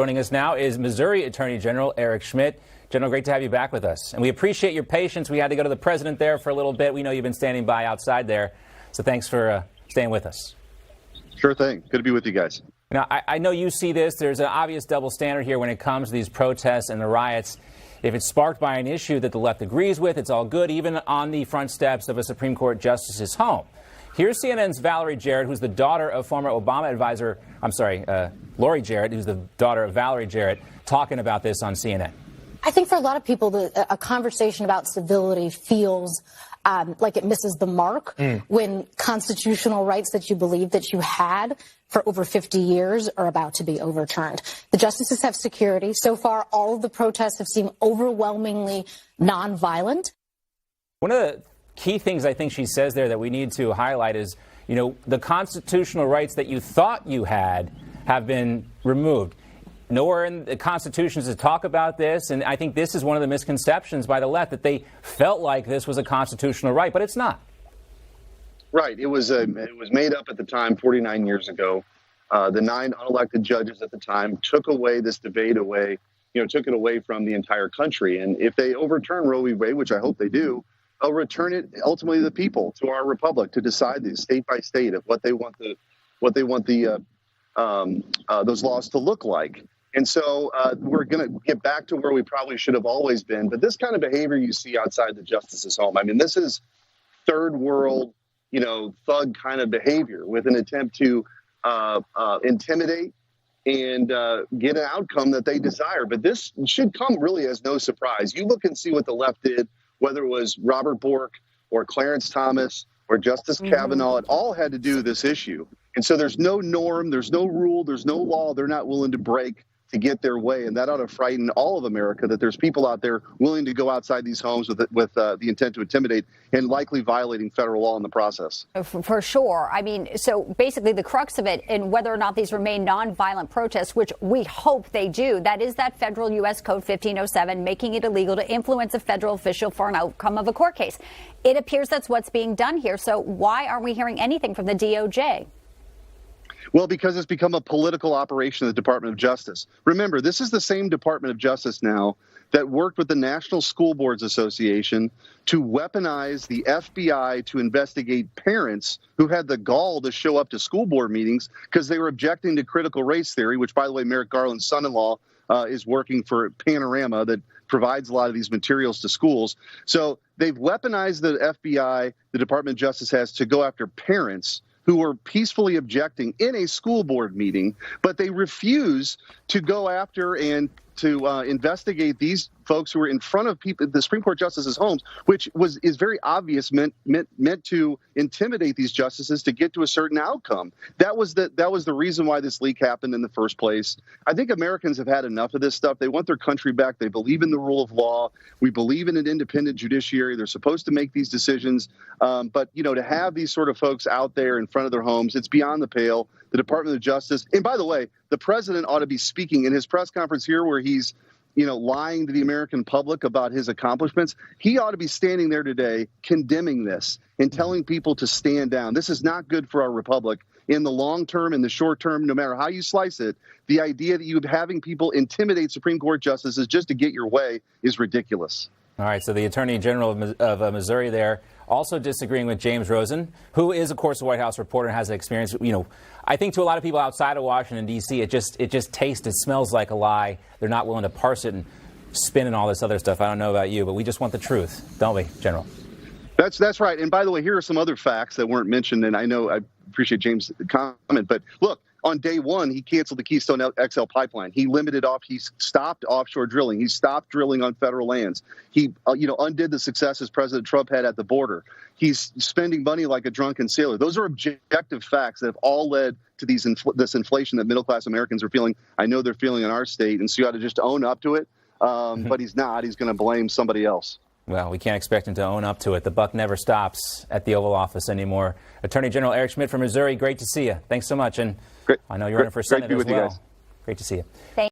Joining us now is Missouri Attorney General Eric Schmitt. General, great to have you back with us. And we appreciate your patience. We had to go to the president there for a little bit. We know you've been standing by outside there. So thanks for staying with us. Sure thing. Good to be with you guys. Now, I know you see this. There's an obvious double standard here when it comes to these protests and the riots. If it's sparked by an issue that the left agrees with, it's all good, even on the front steps of a Supreme Court justice's home. Here's CNN's Valerie Jarrett, who's the daughter of former Obama advisor, Lori Jarrett, who's the daughter of Valerie Jarrett, talking about this on CNN. I think for a lot of people, a conversation about civility feels like it misses the mark when constitutional rights that you believe that you had for over 50 years are about to be overturned. The justices have security. So far, all of the protests have seemed overwhelmingly nonviolent. One of the key things I think she says there that we need to highlight is, you know, the constitutional rights that you thought you had have been removed. Nowhere in the Constitution does it talk about this, and I think this is one of the misconceptions by the left, that they felt like this was a constitutional right, but it's not. Right. It was made up at the time, 49 years ago. The 9 unelected judges at the time took away this debate took it away from the entire country. And if they overturn Roe v. Wade, which I hope they do, they'll return it ultimately to the people, to our republic, to decide these state by state of what they want those laws to look like. And so we're going to get back to where we probably should have always been. But this kind of behavior you see outside the justice's home, I mean, this is third world, thug kind of behavior with an attempt to intimidate and get an outcome that they desire. But this should come really as no surprise. You look and see what the left did, whether it was Robert Bork or Clarence Thomas or Justice Kavanaugh, it all had to do with this issue. And so there's no norm, there's no rule, there's no law they're not willing to break to get their way. And that ought to frighten all of America, that there's people out there willing to go outside these homes with the intent to intimidate and likely violating federal law in the process. For sure. I mean, so basically the crux of it, and whether or not these remain nonviolent protests, which we hope they do, that is that federal U.S. Code 1507, making it illegal to influence a federal official for an outcome of a court case. It appears that's what's being done here. So why aren't we hearing anything from the DOJ? Well, because it's become a political operation of the Department of Justice. Remember, this is the same Department of Justice now that worked with the National School Boards Association to weaponize the FBI to investigate parents who had the gall to show up to school board meetings because they were objecting to critical race theory, which, by the way, Merrick Garland's son-in-law is working for Panorama that provides a lot of these materials to schools. So they've weaponized the FBI, the Department of Justice has, to go after parents who were peacefully objecting in a school board meeting, but they refuse to go after and to investigate these folks who were in front of people, the Supreme Court justices' homes, which is very obvious meant to intimidate these justices to get to a certain outcome. That was the reason why this leak happened in the first place. I think Americans have had enough of this stuff. They want their country back. They believe in the rule of law. We believe in an independent judiciary. They're supposed to make these decisions. But to have these sort of folks out there in front of their homes, it's beyond the pale. The Department of Justice, and by the way, the president ought to be speaking in his press conference here where he's lying to the American public about his accomplishments. He ought to be standing there today condemning this and telling people to stand down. This is not good for our republic in the long term, in the short term, no matter how you slice it. The idea that you're having people intimidate Supreme Court justices just to get your way is ridiculous. All right, so the Attorney General of Missouri there also disagreeing with James Rosen, who is, of course, a White House reporter and has experience. I think to a lot of people outside of Washington, D.C., it just tastes, it smells like a lie. They're not willing to parse it and spin and all this other stuff. I don't know about you, but we just want the truth, don't we, General? That's right. And by the way, here are some other facts that weren't mentioned, and I know I appreciate James' comment, but look, on day one, he canceled the Keystone XL pipeline. He stopped offshore drilling. He stopped drilling on federal lands. He, undid the successes President Trump had at the border. He's spending money like a drunken sailor. Those are objective facts that have all led to this inflation that middle-class Americans are feeling. I know they're feeling in our state, and so you ought to just own up to it. But he's not. He's going to blame somebody else. Well, we can't expect him to own up to it. The buck never stops at the Oval Office anymore. Attorney General Eric Schmitt from Missouri, great to see you. Thanks so much. And I know you're running for Senate as well. Great to see you.